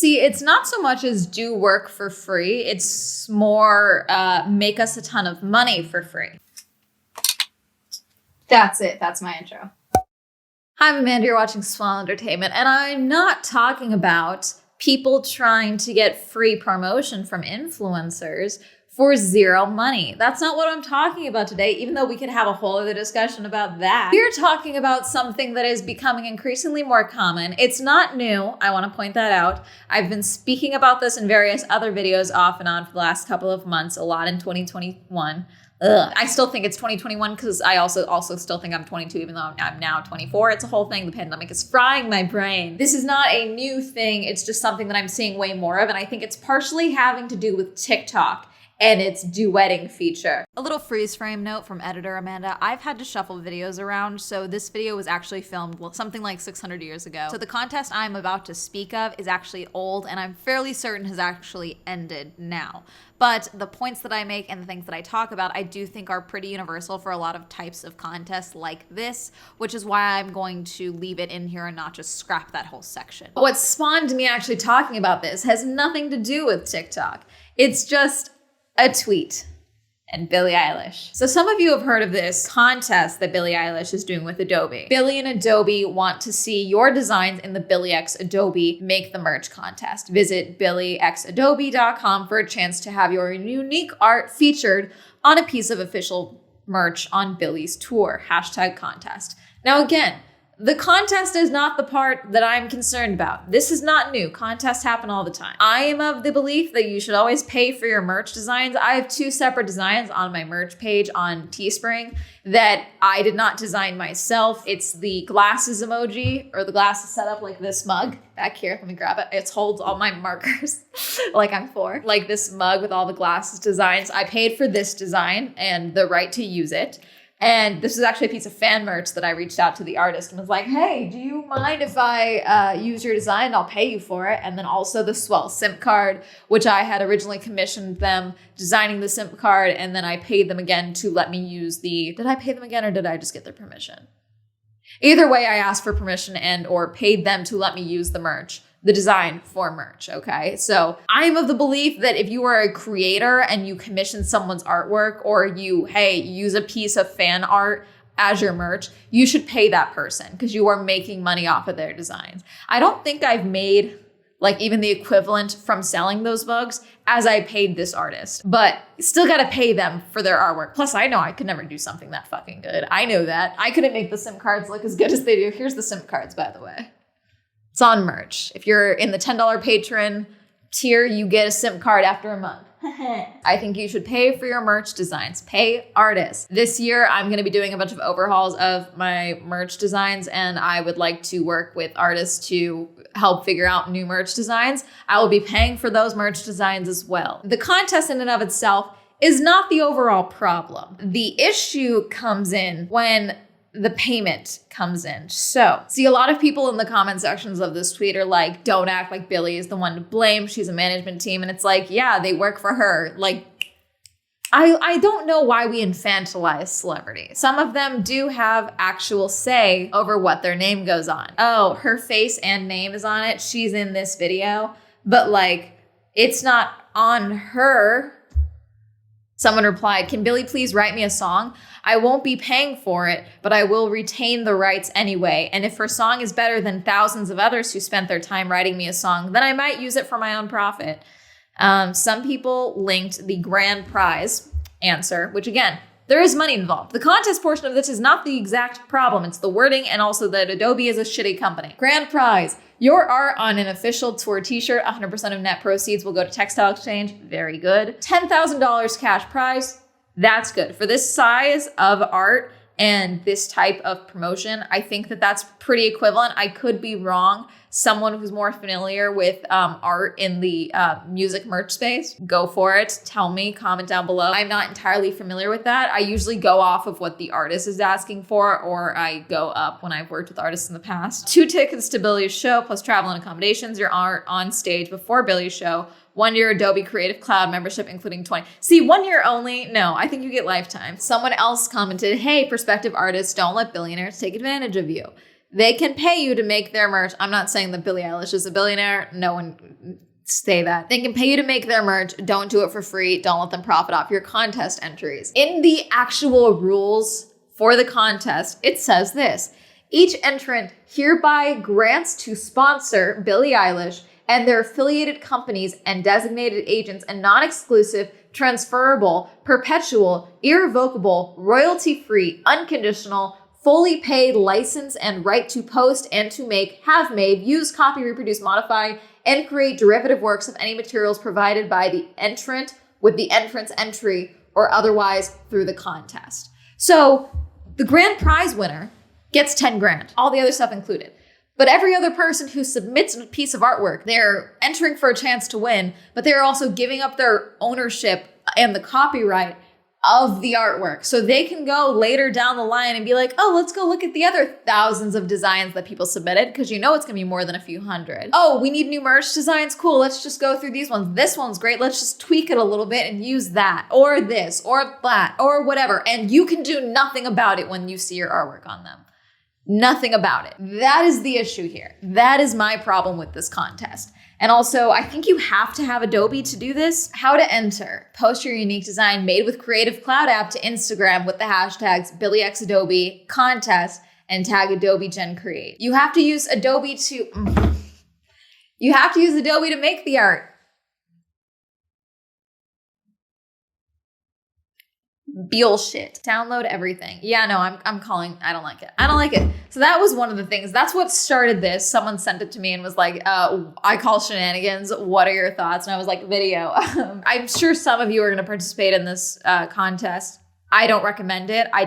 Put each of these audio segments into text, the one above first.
See, it's not so much as do work for free. It's more make us a ton of money for free. That's it. That's my intro. Hi, I'm Amanda. You're watching Swell Entertainment, and I'm not talking about people trying to get free promotion from influencers for zero money. That's not what I'm talking about today, even though we could have a whole other discussion about that. We're talking about something that is becoming increasingly more common. It's not new. I want to point that out. I've been speaking about this in various other videos off and on for the last couple of months, a lot in 2021. I still think it's 2021 because I also still think I'm 22, even though I'm now 24. It's a whole thing. The pandemic is frying my brain. This is not a new thing. It's just something that I'm seeing way more of. And I think it's partially having to do with TikTok and its duetting feature. A little freeze frame note from editor Amanda. I've had to shuffle videos around, so this video was actually filmed something like 600 years ago. So the contest I'm about to speak of is actually old, and I'm fairly certain has actually ended now. But the points that I make and the things that I talk about, I do think are pretty universal for a lot of types of contests like this, which is why I'm going to leave it in here and not just scrap that whole section. What spawned me actually talking about this has nothing to do with TikTok. It's just a tweet and Billie Eilish. So some of you have heard of this contest that Billie Eilish is doing with Adobe. Billie and Adobe want to see your designs in the Billie x Adobe Make the Merch contest. Visit billiexadobe.com for a chance to have your unique art featured on a piece of official merch on Billie's tour. #contest. Now again, the contest is not the part that I'm concerned about. This is not new. Contests happen all the time. I am of the belief that you should always pay for your merch designs. I have 2 separate designs on my merch page on Teespring that I did not design myself. It's the glasses emoji, or the glasses set up like this mug back here. Let me grab it. It holds all my markers like I'm 4. Like this mug with all the glasses designs. I paid for this design and the right to use it. And this is actually a piece of fan merch that I reached out to the artist and was like, hey, do you mind if I use your design? I'll pay you for it. And then also the Swell SIM card, which I had originally commissioned them designing the SIM card. And then I paid them again to let me use did I pay them again or did I just get their permission? Either way, I asked for permission and or paid them to let me use the design for merch, okay? So I'm of the belief that if you are a creator and you commission someone's artwork or you use a piece of fan art as your merch, you should pay that person because you are making money off of their designs. I don't think I've made like even the equivalent from selling those mugs as I paid this artist, but still gotta pay them for their artwork. Plus I know I could never do something that fucking good. I know that. I couldn't make the SIM cards look as good as they do. Here's the SIM cards, by the way. It's on merch. If you're in the $10 patron tier, you get a SIM card after a month. I think you should pay for your merch designs. Pay artists. This year, I'm going to be doing a bunch of overhauls of my merch designs, and I would like to work with artists to help figure out new merch designs. I will be paying for those merch designs as well. The contest in and of itself is not the overall problem. The issue comes in when the payment comes in. So, see, a lot of people in the comment sections of this tweet are like, don't act like Billie is the one to blame. She's a management team. And it's like, yeah, they work for her. Like, I don't know why we infantilize celebrities. Some of them do have actual say over what their name goes on. Oh, her face and name is on it. She's in this video. But like, it's not on her. Someone replied, can Billie please write me a song? I won't be paying for it, but I will retain the rights anyway. And if her song is better than thousands of others who spent their time writing me a song, then I might use it for my own profit. Some people linked the grand prize answer, which again, there is money involved. The contest portion of this is not the exact problem. It's the wording and also that Adobe is a shitty company. Grand prize. Your art on an official tour t-shirt, 100% of net proceeds will go to Textile Exchange. Very good. $10,000 cash prize. That's good. For this size of art and this type of promotion, I think that that's pretty equivalent. I could be wrong. Someone who's more familiar with art in the music merch space, go for it. Tell me, comment down below. I'm not entirely familiar with that. I usually go off of what the artist is asking for, or I go up when I've worked with artists in the past. 2 tickets to Billie's show, plus travel and accommodations. Your art on stage before Billie's show. 1 year Adobe Creative Cloud membership, including 20. See, 1 year only? No, I think you get lifetime. Someone else commented, hey, prospective artists, don't let billionaires take advantage of you. They can pay you to make their merch. I'm not saying that Billie Eilish is a billionaire. No one say that. They can pay you to make their merch. Don't do it for free. Don't let them profit off your contest entries. In the actual rules for the contest, it says this: each entrant hereby grants to sponsor Billie Eilish and their affiliated companies and designated agents a non-exclusive, transferable, perpetual, irrevocable, royalty-free, unconditional, fully paid license and right to post and to make, have made, use, copy, reproduce, modify, and create derivative works of any materials provided by the entrant with the entrant's entry or otherwise through the contest. So the grand prize winner gets 10 grand, all the other stuff included. But every other person who submits a piece of artwork, they're entering for a chance to win, but they're also giving up their ownership and the copyright of the artwork. So they can go later down the line and be like, oh, let's go look at the other thousands of designs that people submitted, because you know it's gonna be more than a few hundred. Oh, we need new merch designs? Cool, let's just go through these ones. This one's great, let's just tweak it a little bit and use that, or this, or that, or whatever. And you can do nothing about it when you see your artwork on them. Nothing about it. That is the issue here. That is my problem with this contest. And also, I think you have to have Adobe to do this. How to enter. Post your unique design made with Creative Cloud app to Instagram with the hashtags BillieXAdobe contest and tag Adobe Gen Create. You have to use Adobe to make the art. Bullshit. Download everything. Yeah, no, I'm calling. I don't like it. I don't like it. So that was one of the things. That's what started this. Someone sent it to me and was like, I call shenanigans. What are your thoughts? And I was like, video. I'm sure some of you are going to participate in this contest. I don't recommend it. I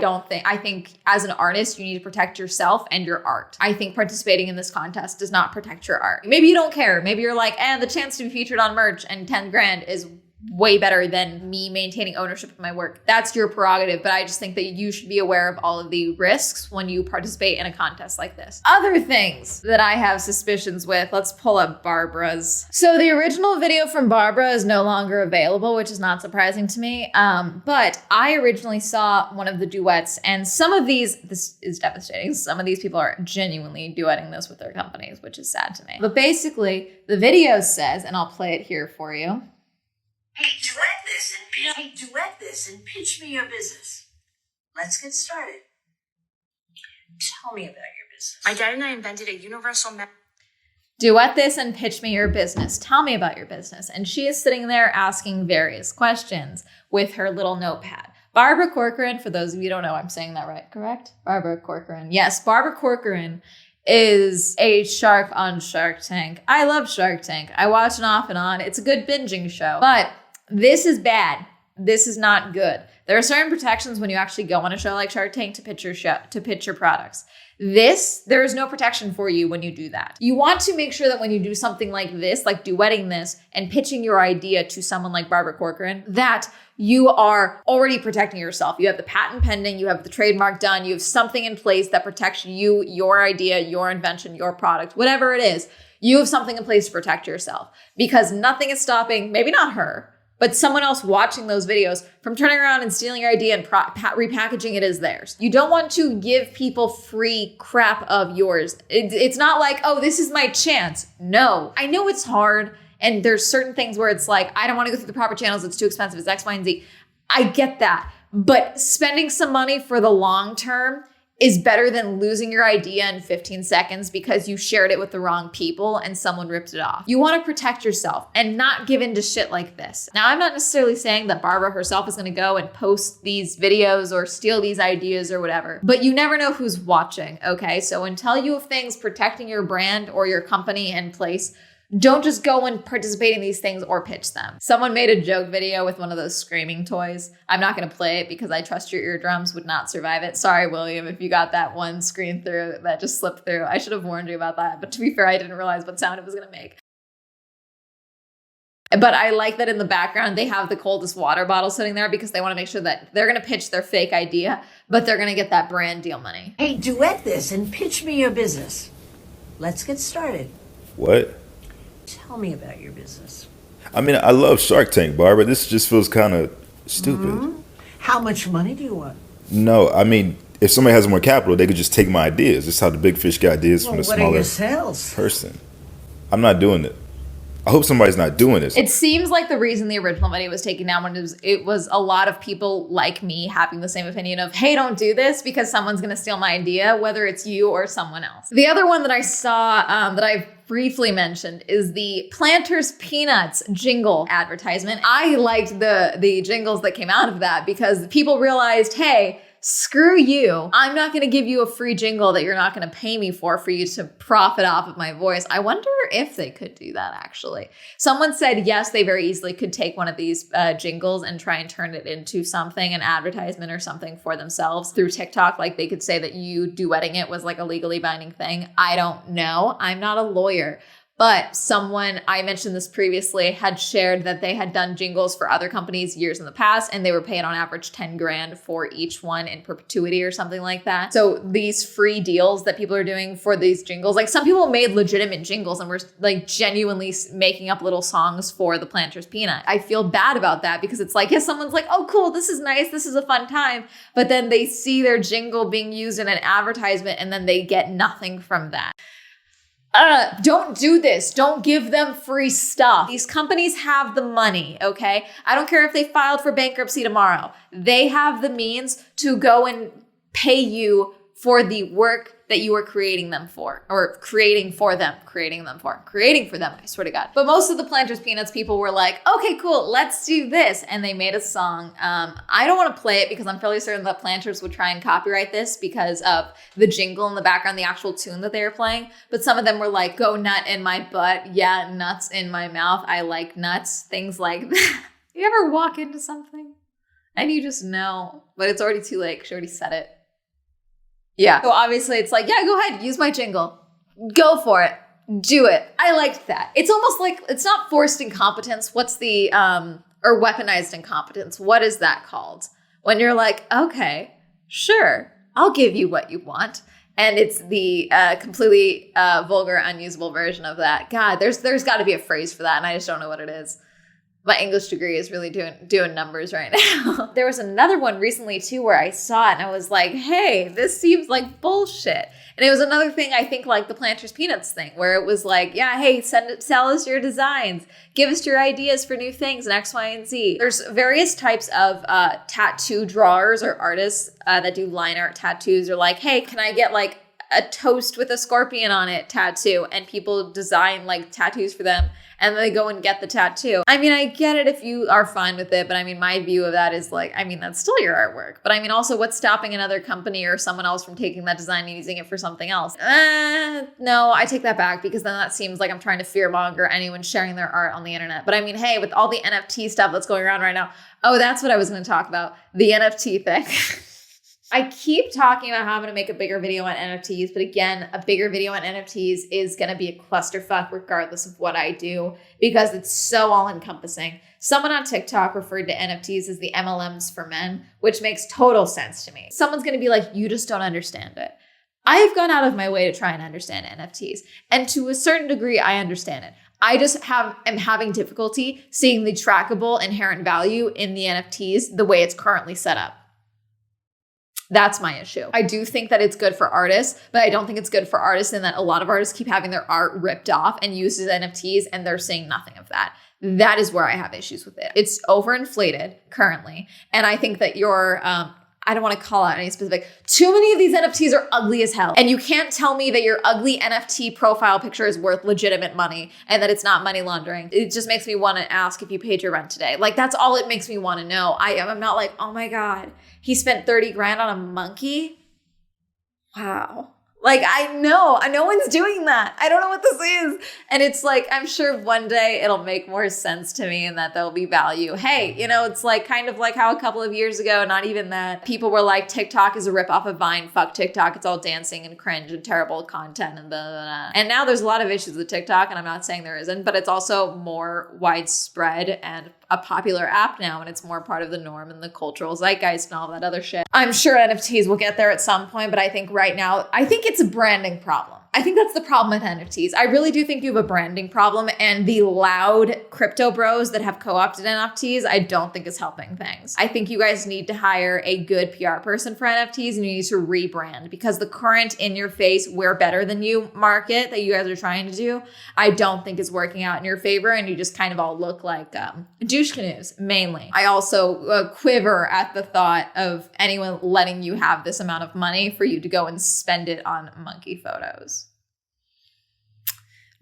think as an artist, you need to protect yourself and your art. I think participating in this contest does not protect your art. Maybe you don't care. Maybe you're like, the chance to be featured on merch and 10 grand is way better than me maintaining ownership of my work. That's your prerogative, but I just think that you should be aware of all of the risks when you participate in a contest like this. Other things that I have suspicions with, let's pull up Barbara's. So the original video from Barbara is no longer available, which is not surprising to me, but I originally saw one of the duets, and some of these, this is devastating, some of these people are genuinely duetting this with their companies, which is sad to me. But basically, the video says, and I'll play it here for you, Hey, duet this and pitch me your business. Let's get started. Tell me about your business. My dad and I invented a universal duet this and pitch me your business. Tell me about your business. And she is sitting there asking various questions with her little notepad. Barbara Corcoran, for those of you who don't know, I'm saying that right, correct? Barbara Corcoran. Yes, Barbara Corcoran is a shark on Shark Tank. I love Shark Tank. I watch it off and on. It's a good binging show. But this is bad. This is not good. There are certain protections when you actually go on a show like Shark Tank to pitch your products. There is no protection for you when you do that. You want to make sure that when you do something like this, like duetting this and pitching your idea to someone like Barbara Corcoran, that you are already protecting yourself. You have the patent pending, you have the trademark done, you have something in place that protects you, your idea, your invention, your product, whatever it is. You have something in place to protect yourself, because nothing is stopping, maybe not her, but someone else watching those videos from turning around and stealing your idea and repackaging it as theirs. You don't want to give people free crap of yours. It's not like, oh, this is my chance. No, I know it's hard. And there's certain things where it's like, I don't want to go through the proper channels. It's too expensive. It's X, Y, and Z. I get that. But spending some money for the long term is better than losing your idea in 15 seconds because you shared it with the wrong people and someone ripped it off. You want to protect yourself and not give in to shit like this. Now, I'm not necessarily saying that Barbara herself is going to go and post these videos or steal these ideas or whatever, but you never know who's watching, okay? So until you have things protecting your brand or your company in place, don't just go and participate in these things or pitch them. Someone made a joke video with one of those screaming toys. I'm not going to play it because I trust your eardrums would not survive it. Sorry, William, if you got that one screen through that just slipped through. I should have warned you about that. But to be fair, I didn't realize what sound it was going to make. But I like that in the background, they have the coldest water bottle sitting there because they want to make sure that they're going to pitch their fake idea, but they're going to get that brand deal money. Hey, duet this and pitch me your business. Let's get started. What? Tell me about your business. I mean, I love Shark Tank, Barbara. This just feels kind of stupid. How much money do you want? No, I mean, if somebody has more capital, they could just take my ideas. That's how the big fish get ideas from the What are smaller your sales? person. I'm not doing it. I hope somebody's not doing this. It seems like the reason the original video was taken down it was a lot of people like me having the same opinion of, hey, don't do this because someone's going to steal my idea, whether it's you or someone else. The other one that I saw that I've briefly mentioned is the Planters Peanuts jingle advertisement. I liked the jingles that came out of that because people realized, hey, screw you. I'm not going to give you a free jingle that you're not going to pay me for you to profit off of my voice. I wonder if they could do that, actually. Someone said, yes, they very easily could take one of these jingles and try and turn it into something, an advertisement or something for themselves through TikTok. Like they could say that you duetting it was like a legally binding thing. I don't know. I'm not a lawyer. But someone, I mentioned this previously, had shared that they had done jingles for other companies years in the past, and they were paying on average 10 grand for each one in perpetuity or something like that. So these free deals that people are doing for these jingles, like some people made legitimate jingles and were like genuinely making up little songs for the Planters Peanut. I feel bad about that because it's like, yes, someone's like, oh, cool, this is nice, this is a fun time. But then they see their jingle being used in an advertisement and then they get nothing from that. Don't do this. Don't give them free stuff. These companies have the money, okay? I don't care if they filed for bankruptcy tomorrow. They have the means to go and pay you for the work that you are creating them for, or creating for them, creating for them, I swear to God. But most of the Planters Peanuts people were like, okay, cool, let's do this. And they made a song. I don't want to play it because I'm fairly certain that Planters would try and copyright this because of the jingle in the background, the actual tune that they were playing. But some of them were like, go nut in my butt. Yeah, nuts in my mouth. I like nuts. Things like that. You ever walk into something and you just know, but it's already too late because you already said it. Yeah. So obviously it's like, yeah, go ahead, use my jingle. Go for it. Do it. I liked that. It's almost like, it's not forced incompetence. What's the, or weaponized incompetence? What is that called? When you're like, okay, sure, I'll give you what you want. And it's the completely vulgar, unusable version of that. God, there's got to be a phrase for that, and I just don't know what it is. My English degree is really doing numbers right now. There was another one recently too where I saw it and I was like, hey, this seems like bullshit. And it was another thing, I think, like the Planters Peanuts thing, where it was like, yeah, hey, sell us your designs. Give us your ideas for new things and X, Y, and Z. There's various types of tattoo drawers or artists that do line art tattoos. Or like, hey, can I get like a toast with a scorpion on it tattoo? And people design like tattoos for them. And then they go and get the tattoo. I mean, I get it if you are fine with it, but I mean, my view of that is like, I mean, that's still your artwork. But I mean, also, what's stopping another company or someone else from taking that design and using it for something else? No, I take that back because then that seems like I'm trying to fearmonger anyone sharing their art on the internet. But I mean, hey, with all the NFT stuff that's going around right now, oh, that's what I was going to talk about, the NFT thing. I keep talking about having to make a bigger video on NFTs, but again, a bigger video on NFTs is going to be a clusterfuck regardless of what I do because it's so all-encompassing. Someone on TikTok referred to NFTs as the MLMs for men, which makes total sense to me. Someone's going to be like, you just don't understand it. I have gone out of my way to try and understand NFTs, and to a certain degree, I understand it. I just am having difficulty seeing the trackable inherent value in the NFTs the way it's currently set up. That's my issue. I do think that it's good for artists, but I don't think it's good for artists in that a lot of artists keep having their art ripped off and used as NFTs, and they're seeing nothing of that. That is where I have issues with it. It's overinflated currently. And I think that I don't want to call out any specific, too many of these NFTs are ugly as hell. And you can't tell me that your ugly NFT profile picture is worth legitimate money and that it's not money laundering. It just makes me want to ask if you paid your rent today. Like, that's all it makes me want to know. I'm not like, oh my God, he spent 30 grand on a monkey. Wow. Like, I know no one's doing that. I don't know what this is. And it's like, I'm sure one day it'll make more sense to me and that there'll be value. Hey, it's like kind of like how a couple of years ago, not even that, people were like, TikTok is a ripoff of Vine. Fuck TikTok. It's all dancing and cringe and terrible content and blah, blah, blah. And now there's a lot of issues with TikTok, and I'm not saying there isn't, but it's also more widespread and a popular app now, and it's more part of the norm and the cultural zeitgeist and all that other shit. I'm sure NFTs will get there at some point, but I think right now, I think it's a branding problem. I think that's the problem with NFTs. I really do think you have a branding problem, and the loud crypto bros that have co-opted NFTs, I don't think is helping things. I think you guys need to hire a good PR person for NFTs, and you need to rebrand, because the current in-your-face, we're better than you market that you guys are trying to do, I don't think is working out in your favor, and you just kind of all look like douche canoes, mainly. I also quiver at the thought of anyone letting you have this amount of money for you to go and spend it on monkey photos.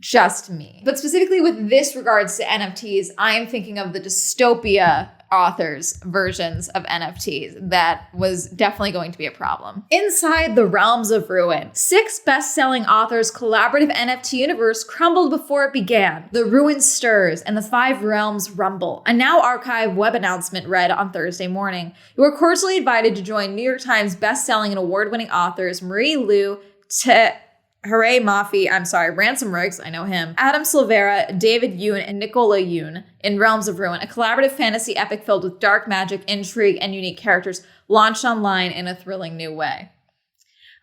Just me. But specifically with this regards to NFTs, I am thinking of the dystopia authors' versions of NFTs. That was definitely going to be a problem. Inside the realms of ruin, 6 best-selling authors' collaborative NFT universe crumbled before it began. The ruin stirs and the 5 realms rumble. A now archived web announcement read on Thursday morning. You are cordially invited to join New York Times best-selling and award-winning authors Marie Lu, Hooray Mafi, Ransom Riggs, I know him, Adam Silvera, David Yoon, and Nicola Yoon in Realms of Ruin, a collaborative fantasy epic filled with dark magic, intrigue, and unique characters, launched online in a thrilling new way.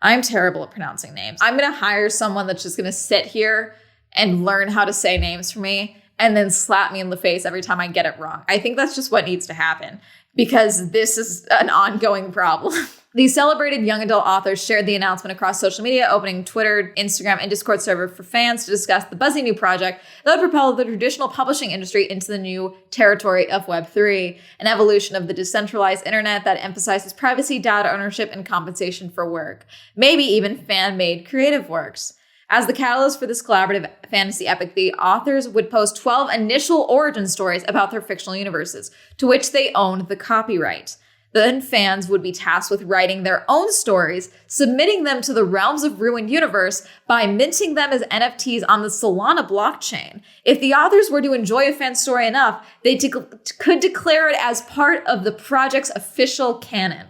I'm terrible at pronouncing names. I'm going to hire someone that's just going to sit here and learn how to say names for me and then slap me in the face every time I get it wrong. I think that's just what needs to happen, because this is an ongoing problem. These celebrated young adult authors shared the announcement across social media, opening Twitter, Instagram, and Discord server for fans to discuss the buzzy new project that would propel the traditional publishing industry into the new territory of Web3, an evolution of the decentralized internet that emphasizes privacy, data ownership, and compensation for work, maybe even fan-made creative works. As the catalyst for this collaborative fantasy epic, the authors would post 12 initial origin stories about their fictional universes, to which they owned the copyright. Then fans would be tasked with writing their own stories, submitting them to the Realms of Ruin universe by minting them as NFTs on the Solana blockchain. If the authors were to enjoy a fan story enough, they could declare it as part of the project's official canon.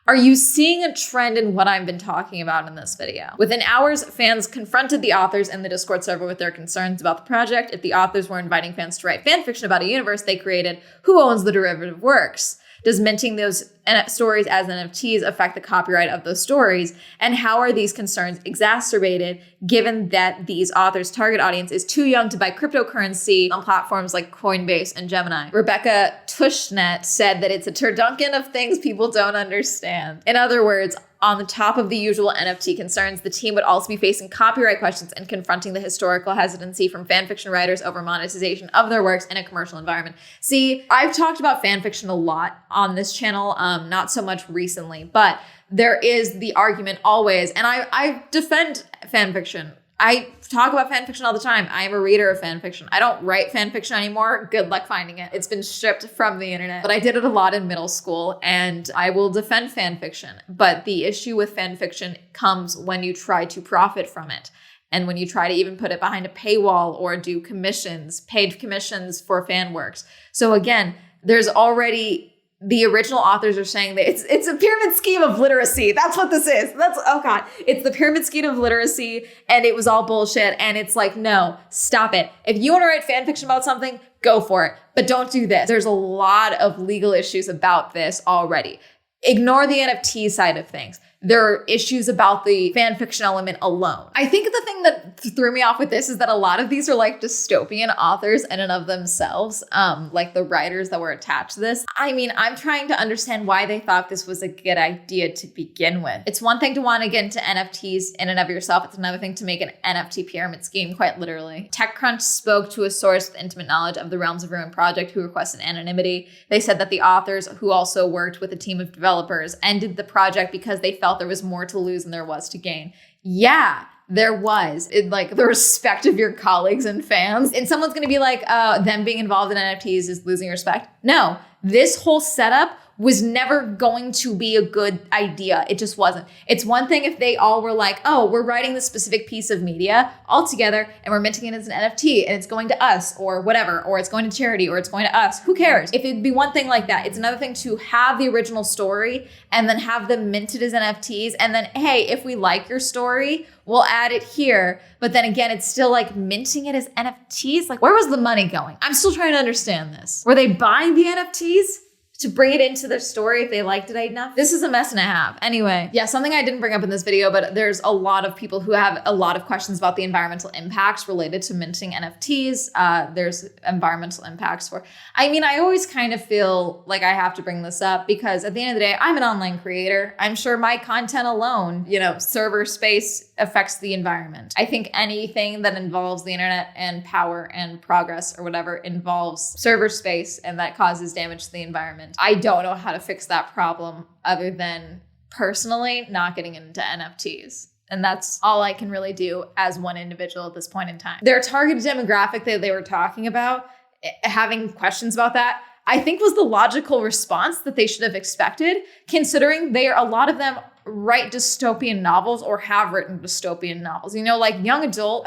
Are you seeing a trend in what I've been talking about in this video? Within hours, fans confronted the authors in the Discord server with their concerns about the project. If the authors were inviting fans to write fanfiction about a universe they created, who owns the derivative works? Does minting those stories as NFTs affect the copyright of those stories? And how are these concerns exacerbated given that these authors' target audience is too young to buy cryptocurrency on platforms like Coinbase and Gemini? Rebecca Tushnet said that it's a turduncan of things people don't understand. In other words, on the top of the usual NFT concerns, the team would also be facing copyright questions and confronting the historical hesitancy from fanfiction writers over monetization of their works in a commercial environment. See, I've talked about fanfiction a lot on this channel, not so much recently, but there is the argument always, and I defend fanfiction. I talk about fanfiction all the time. I am a reader of fanfiction. I don't write fanfiction anymore. Good luck finding it. It's been stripped from the internet. But I did it a lot in middle school, and I will defend fanfiction. But the issue with fanfiction comes when you try to profit from it. And when you try to even put it behind a paywall or do commissions, paid commissions for fan works. So again, there's already... The original authors are saying that it's a pyramid scheme of literacy. That's what this is. It's the pyramid scheme of literacy, and it was all bullshit. And it's like, no, stop it. If you want to write fan fiction about something, go for it. But don't do this. There's a lot of legal issues about this already. Ignore the NFT side of things. There are issues about the fan fiction element alone. I think the thing that threw me off with this is that a lot of these are like dystopian authors in and of themselves, like the writers that were attached to this. I mean, I'm trying to understand why they thought this was a good idea to begin with. It's one thing to want to get into NFTs in and of yourself. It's another thing to make an NFT pyramid scheme, quite literally. TechCrunch spoke to a source with intimate knowledge of the Realms of Ruin project who requested anonymity. They said that the authors, who also worked with a team of developers, ended the project because they felt there was more to lose than there was to gain. Yeah, there was. Like the respect of your colleagues and fans. And someone's going to be like, them being involved in NFTs is losing respect. No, this whole setup was never going to be a good idea. It just wasn't. It's one thing if they all were like, oh, we're writing this specific piece of media all together and we're minting it as an NFT and it's going to us or whatever, or it's going to charity or it's going to us. Who cares? If it'd be one thing like that, it's another thing to have the original story and then have them minted as NFTs. And then, hey, if we like your story, we'll add it here. But then again, it's still like minting it as NFTs. Like, where was the money going? I'm still trying to understand this. Were they buying the NFTs? to bring it into their story if they liked it enough. This is a mess and a half. Anyway, yeah, something I didn't bring up in this video, but there's a lot of people who have a lot of questions about the environmental impacts related to minting NFTs. There's environmental impacts I always kind of feel like I have to bring this up because at the end of the day, I'm an online creator. I'm sure my content alone, server space affects the environment. I think anything that involves the internet and power and progress or whatever involves server space, and that causes damage to the environment. I don't know how to fix that problem other than personally not getting into NFTs. And that's all I can really do as one individual at this point in time. Their targeted demographic that they were talking about, having questions about that, I think was the logical response that they should have expected, considering a lot of them write dystopian novels or have written dystopian novels. Like young adult,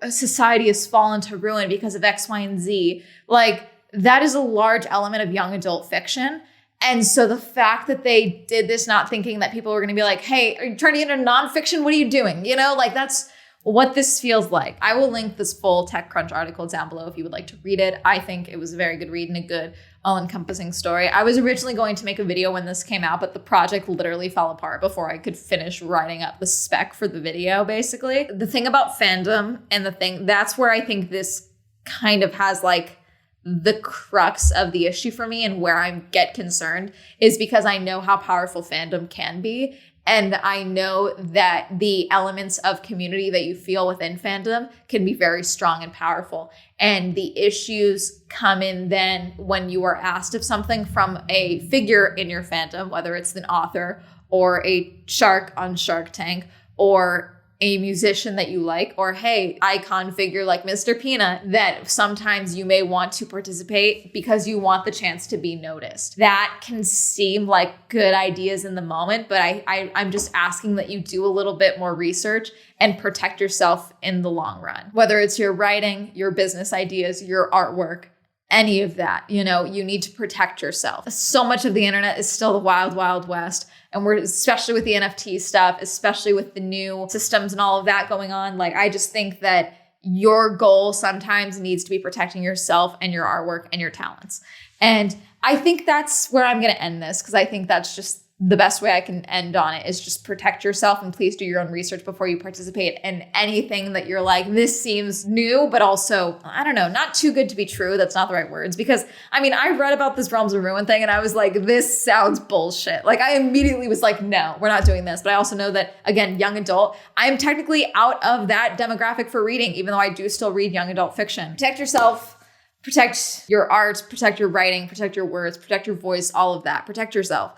society has fallen to ruin because of X, Y, and Z. Like that is a large element of young adult fiction. And so the fact that they did this not thinking that people were going to be like, hey, are you turning into nonfiction? What are you doing? That's what this feels like. I will link this full TechCrunch article down below if you would like to read it. I think it was a very good read and a good all-encompassing story. I was originally going to make a video when this came out, but the project literally fell apart before I could finish writing up the spec for the video, basically. The thing about fandom and that's where I think this kind of has like the crux of the issue for me and where I get concerned is because I know how powerful fandom can be. And I know that the elements of community that you feel within fandom can be very strong and powerful. And the issues come in then when you are asked of something from a figure in your fandom, whether it's an author or a shark on Shark Tank or a musician that you like, or hey, icon figure like Mr. Peanut, that sometimes you may want to participate because you want the chance to be noticed. That can seem like good ideas in the moment, but I'm just asking that you do a little bit more research and protect yourself in the long run. Whether it's your writing, your business ideas, your artwork, any of that, you need to protect yourself. So much of the internet is still the wild, wild west. And we're, especially with the NFT stuff, especially with the new systems and all of that going on, I just think that your goal sometimes needs to be protecting yourself and your artwork and your talents. And I think that's where I'm going to end this, because I think that's just the best way I can end on it is just protect yourself, and please do your own research before you participate in anything that you're like, this seems new, but also, I don't know, not too good to be true. That's not the right words, because I read about this Realms of Ruin thing and I was like, this sounds bullshit. I immediately was like, no, we're not doing this. But I also know that, again, young adult, I'm technically out of that demographic for reading, even though I do still read young adult fiction. Protect yourself, protect your art, protect your writing, protect your words, protect your voice, all of that. Protect yourself.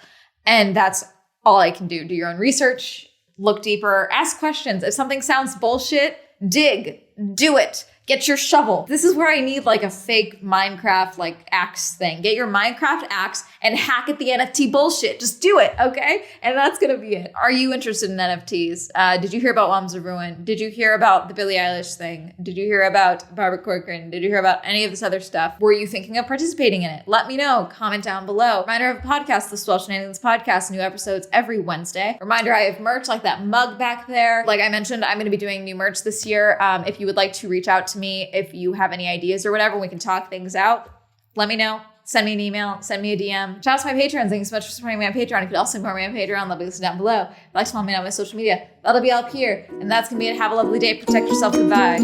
And that's all I can do. Do your own research, look deeper, ask questions. If something sounds bullshit, dig, do it. Get your shovel. This is where I need a fake Minecraft axe thing. Get your Minecraft axe and hack at the NFT bullshit. Just do it, okay? And that's gonna be it. Are you interested in NFTs? Did you hear about Realms of Ruin? Did you hear about the Billie Eilish thing? Did you hear about Barbara Corcoran? Did you hear about any of this other stuff? Were you thinking of participating in it? Let me know. Comment down below. Reminder of a podcast, the Swell Shenanigans Podcast. New episodes every Wednesday. Reminder, I have merch like that mug back there. Like I mentioned, I'm gonna be doing new merch this year. If you would like to reach out to me, if you have any ideas or whatever, we can talk things out. Let me know. Send me an email. Send me a DM. Shout out to my patrons. Thank you so much for supporting me on Patreon. If you'd also support me on Patreon, that'll be listed down below. If you'd like to follow me on my social media, that'll be up here. And that's going to be it. Have a lovely day. Protect yourself. Goodbye.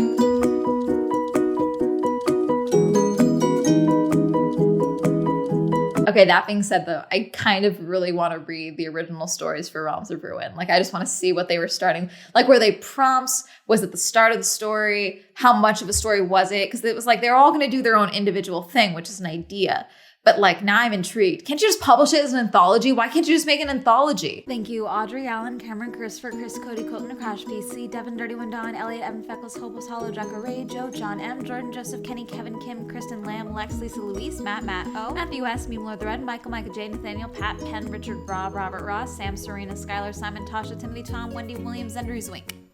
Okay, that being said, though, I kind of really want to read the original stories for Realms of Ruin. I just want to see what they were starting. Were they prompts? Was it the start of the story? How much of a story was it? Because it was they're all going to do their own individual thing, which is an idea. But now I'm intrigued. Can't you just publish it as an anthology? Why can't you just make an anthology? Thank you, Audrey, Allen, Cameron, Christopher, Chris, Cody, Colton, Crash, PC, Devin, Dirty One, Don, Elliot, Evan, Feckles, Hopeless, Hollow, Jacka, Ray, Joe, John, M, Jordan, Joseph, Kenny, Kevin, Kim, Kristen, Lamb, Lex, Lisa, Louise, Matt, O, Matthew S, Meme Lord the Red, Michael, Micah J, Nathaniel, Pat, Penn, Richard, Rob, Robert, Ross, Sam, Serena, Skylar, Simon, Tasha, Timothy, Tom, Wendy, Williams, and Drews Wink.